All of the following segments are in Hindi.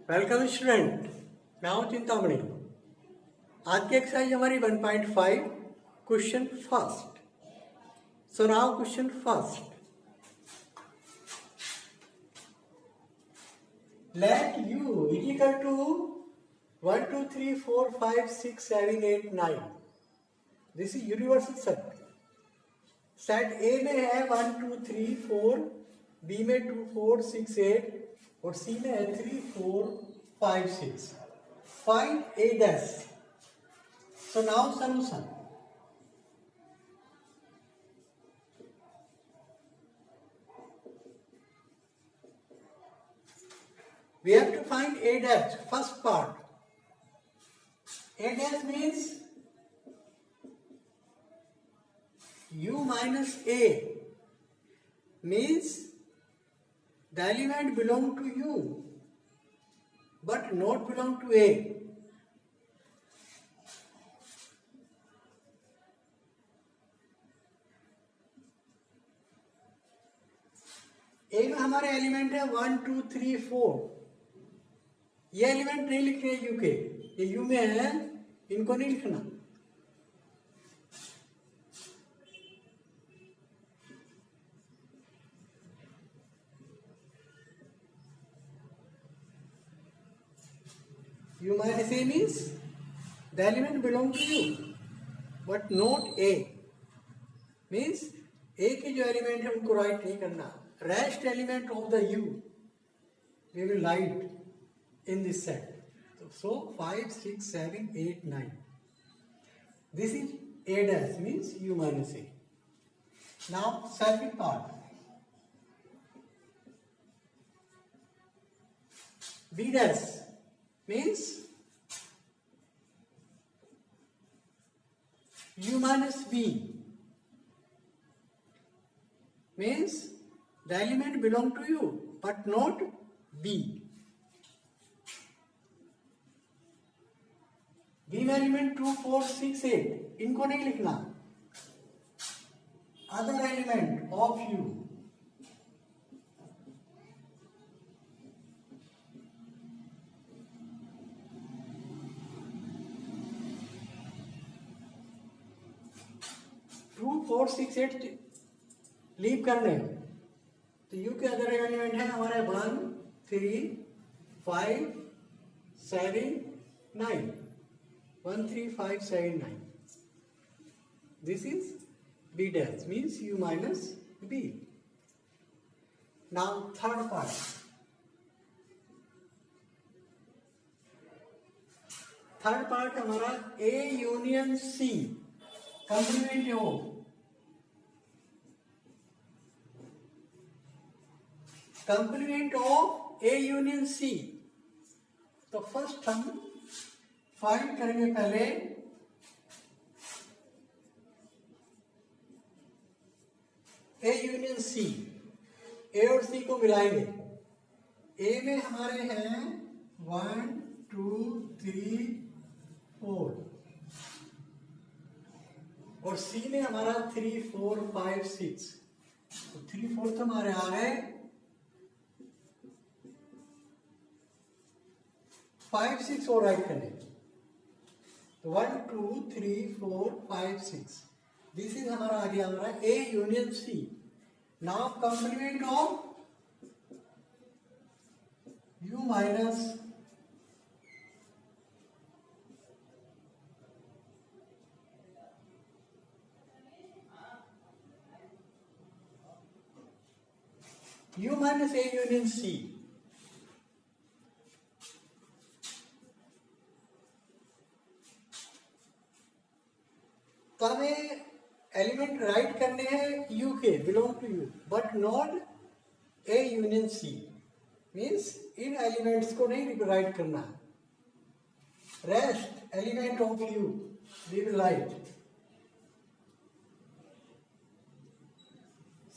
Welcome student. मैं हूं चिंतामणि। आज की एक्सरसाइज हमारी 1.5 question first. So now question first, let u is equal to 1 2 3 4 5 6 7 8 9। This is universal set. Set A में है 1 2 3 4, बी में 2 4 6 8 और सी में है 3 4 5 6। Find A dash. So now solution. We have to find a dash. First part, a dash means u minus a, means the element belong to u but not belong to a. ए में हमारे एलिमेंट है 1 2 3 4। ये एलिमेंट नहीं लिख रहे यू के, ये यू में है, इनको नहीं लिखना। U minus A means the element belong to U but not A, means A के जो एलिमेंट है उनको राइट नहीं करना। Rest element of the U we will write in this set. So 5 6 7 8 9. This is a dash, means u minus a. Now second part, b dash means u minus b, means the element belong to u but not b. B में एलिमेंट 2 4 6 8, इनको नहीं लिखना। Other element of U, two 4 6 8 leave करने। तो यू के अदर एलिमेंट है हमारे 1 3 5 7 9। 1 3 5 7 9. This is b dash, means u minus b. Now third part, हमारा a यूनियन c कंप्लीमेंट हो। Complement of a union c। तो फर्स्ट हम फाइंड करेंगे पहले ए यूनियन सी। ए और सी को मिलाएंगे। ए में हमारे हैं 1 2 3 4 और सी में हमारा 3 4 5 6। तो 3 4 हमारे आ गए, 5 6 और राइट करने। 1 2 3 4 5 6। दिस इज हमारा आ गया हमारा A union C. Now complement of U minus A union C. तो हमें एलिमेंट राइट करने हैं यू के, belong to U but not A union C, means इन एलिमेंट्स को नहीं राइट करना। Rest element of U we will write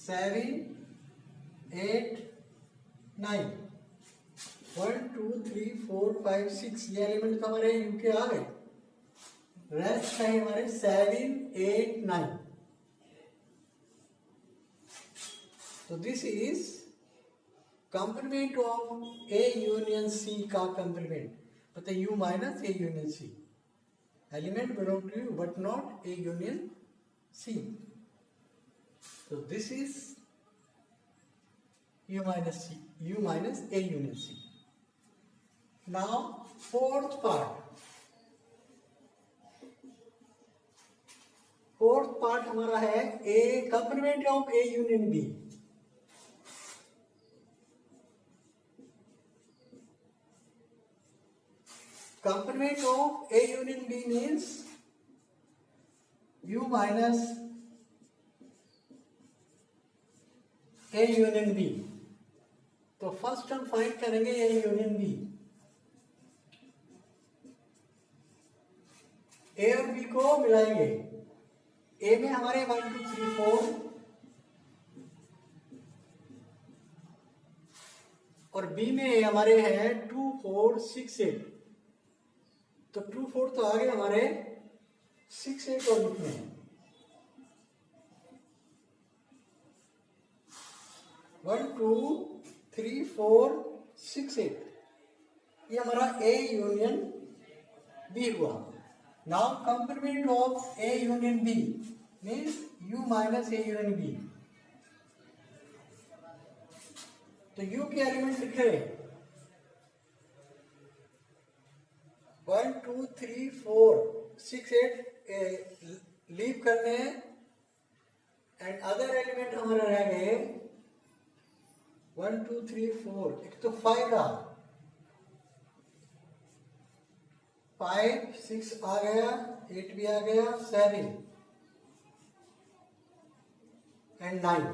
7 8 9। 1 2 3 4 5 6 ये एलिमेंट हमारे यू के आ गए। रेस्ट है हमारे 7 8 9। तो this is complement of A union C का कंप्लीमेंट, मतलब U minus A union C, element belong to U but not A union C. So this is u minus c, u minus a union c. Now fourth part, हमारा है a complement of a union b. Complement of a union b means u minus A union B. तो फर्स्ट हम फाइंड करेंगे ए यूनियन बी. ए और बी को मिलाएंगे. ए में हमारे 1 2 3 4 और बी में हमारे हैं 2 4 6 8. तो 2 4 तो आ गए हमारे, 6 8 और लिखने हैं. 1 2 3 4 6 8, ये हमारा ए यूनियन बी हुआ. Now complement of A union B means U minus A union B. तो यू के एलिमेंट लिख रहे 1 2 3 4 6 8 लीव करने हैं. एंड अदर एलिमेंट हमारे रह गए 1 2 3 4. एक तो 5 रहा, 5 6 आ गया, 8 भी आ गया, 7 एंड 9.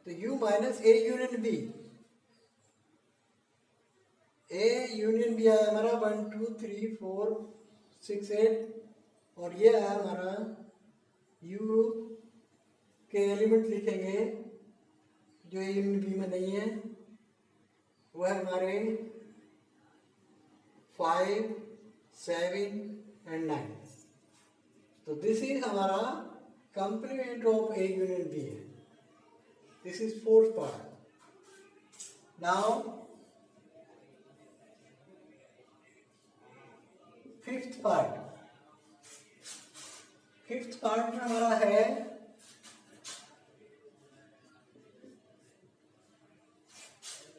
तो u माइनस A union B, A union B आया हमारा 1 2 3 4 6 8 और ये है हमारा u के एलिमेंट लिखेंगे जो यूनियन बी में नहीं है, वो है हमारे 5 7 एंड 9. तो दिस इज हमारा complement of A union B है. This is fourth part. Now fifth part. Fifth part में हमारा है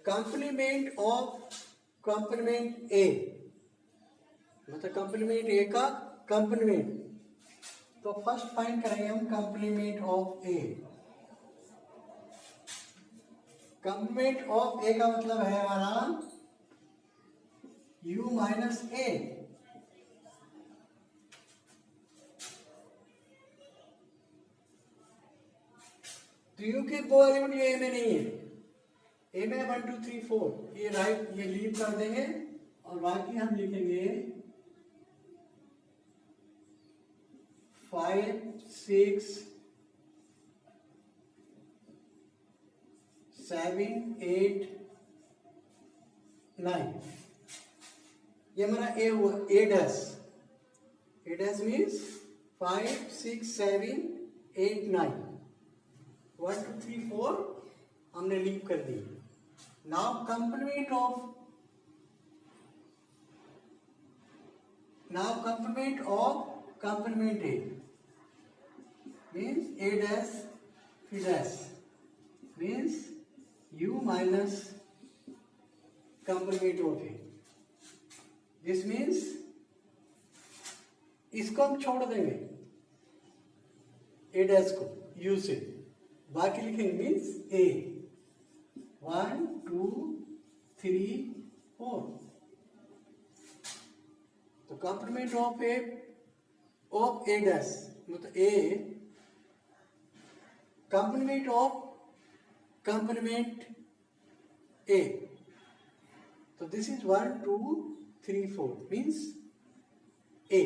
कंप्लीमेंट ऑफ कंप्लीमेंट ए, मतलब कंप्लीमेंट ए का कंप्लीमेंट. तो फर्स्ट फाइंड करेंगे हम complement of A. Complement of A का मतलब है हमारा u माइनस ए. तो यू के दो एलिमेंट ये ए में नहीं है. ए में 1 2 3 4, ये राइट, ये लीव कर देंगे और बाकी हम लिखेंगे 5 6 7 8 9. ये हमारा ए हुआ, ए डैश. ए डैश मीन्स 5 6 7 8 9. 1 2 3 4 हमने लीव कर दी. Now complement of complement A means A dash फिर dash means U minus complement of A. This means इसको हम छोड़ देंगे ए डैश को यू से, बाकी लिखेंगे मीन्स ए 1 2 3 4. तो कंप्लीमेंट ऑफ ए डैश मतलब ए कंप्लीमेंट ऑफ कंप्लीमेंट ए. तो this is 1 2 3 4 means A.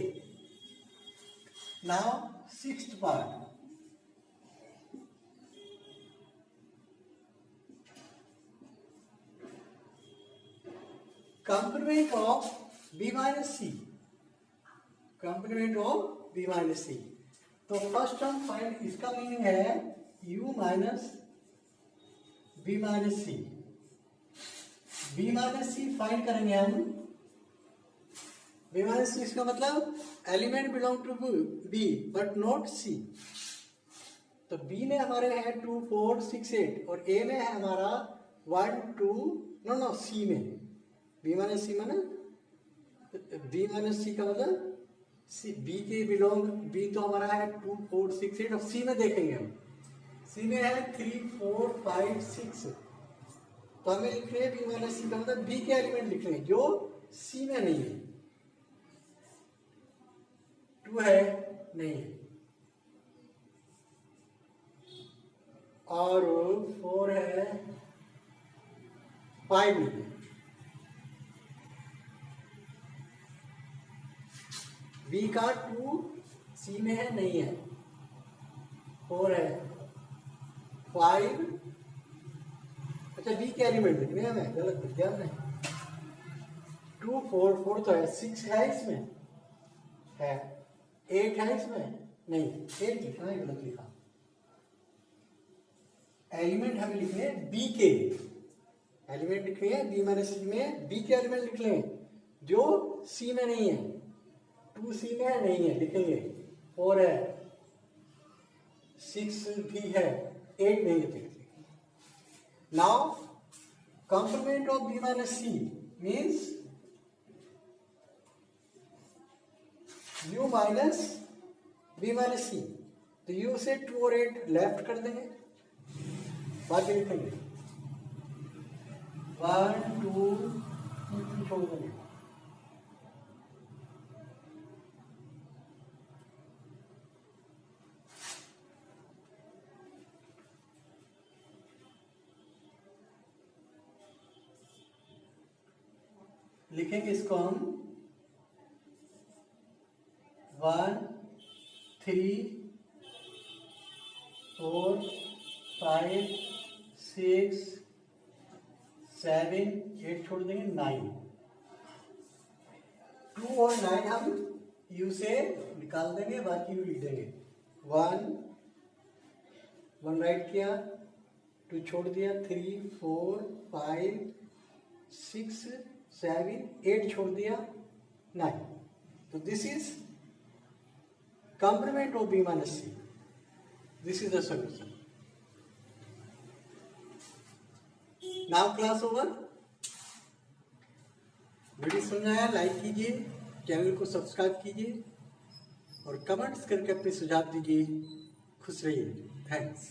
Now sixth part. Complement of B minus C. Complement of B minus C. तो फर्स्ट टर्म फाइंड, इसका मीनिंग है u minus B minus C. B minus C find करेंगे हम। बी माइनस सी इसका मतलब element belong to B but not C. तो बी में हमारे है 2 4 6 8 और ए में है हमारा 1 2 नो सी में बी माइनस सी माने बी माइनस सी का मतलब सी बी के बिलोंग, बी तो हमारा है 2 4 6 8 और सी में देखेंगे हम, सी में है 3 4 5 6। तो हमें लिख रहे हैं बी माइनस सी का मतलब बी के एलिमेंट लिख रहे हैं जो सी में नहीं है। 2 है नहीं है और 4 है 5 नहीं है। बी का 2 सी में है नहीं है, 4 है 5। अच्छा बी के एलिमेंट लिख रहे हैं हमें, गलत लिख दिया हमने। 2 4 4 तो है, 6 है इसमें है, 8 है इसमें नहीं, 8 लिखना है, गलत लिखा। एलिमेंट हमें लिखने हैं बी के, एलिमेंट लिख रहे हैं बी माइनस सी में बी के एलिमेंट लिख रहे हैं जो सी में नहीं है। 2 सी में है नहीं है लिखेंगे, 4 है 6 भी है 8 नहीं है। Now complement of b minus c means u minus b minus c। तो u से 2 और 8 लेफ्ट कर देंगे, बाकी लिखेंगे 1 2 3 छोड़ देंगे। लिखेंगे इसको हम 1 3 4 5 6 7 8 छोड़ देंगे 9। 2 और 9 हम u से निकाल देंगे, बाकी u लिख देंगे। 1 राइट किया, 2 छोड़ दिया, 3 4 5 6 7 8 छोड़ दिया, 9। तो this is complement of b minus c। This is the solution. Now class over। Video सुनना है लाइक कीजिए, चैनल को सब्सक्राइब कीजिए और कमेंट्स करके अपने सुझाव दीजिए। खुश रहिए, थैंक्स।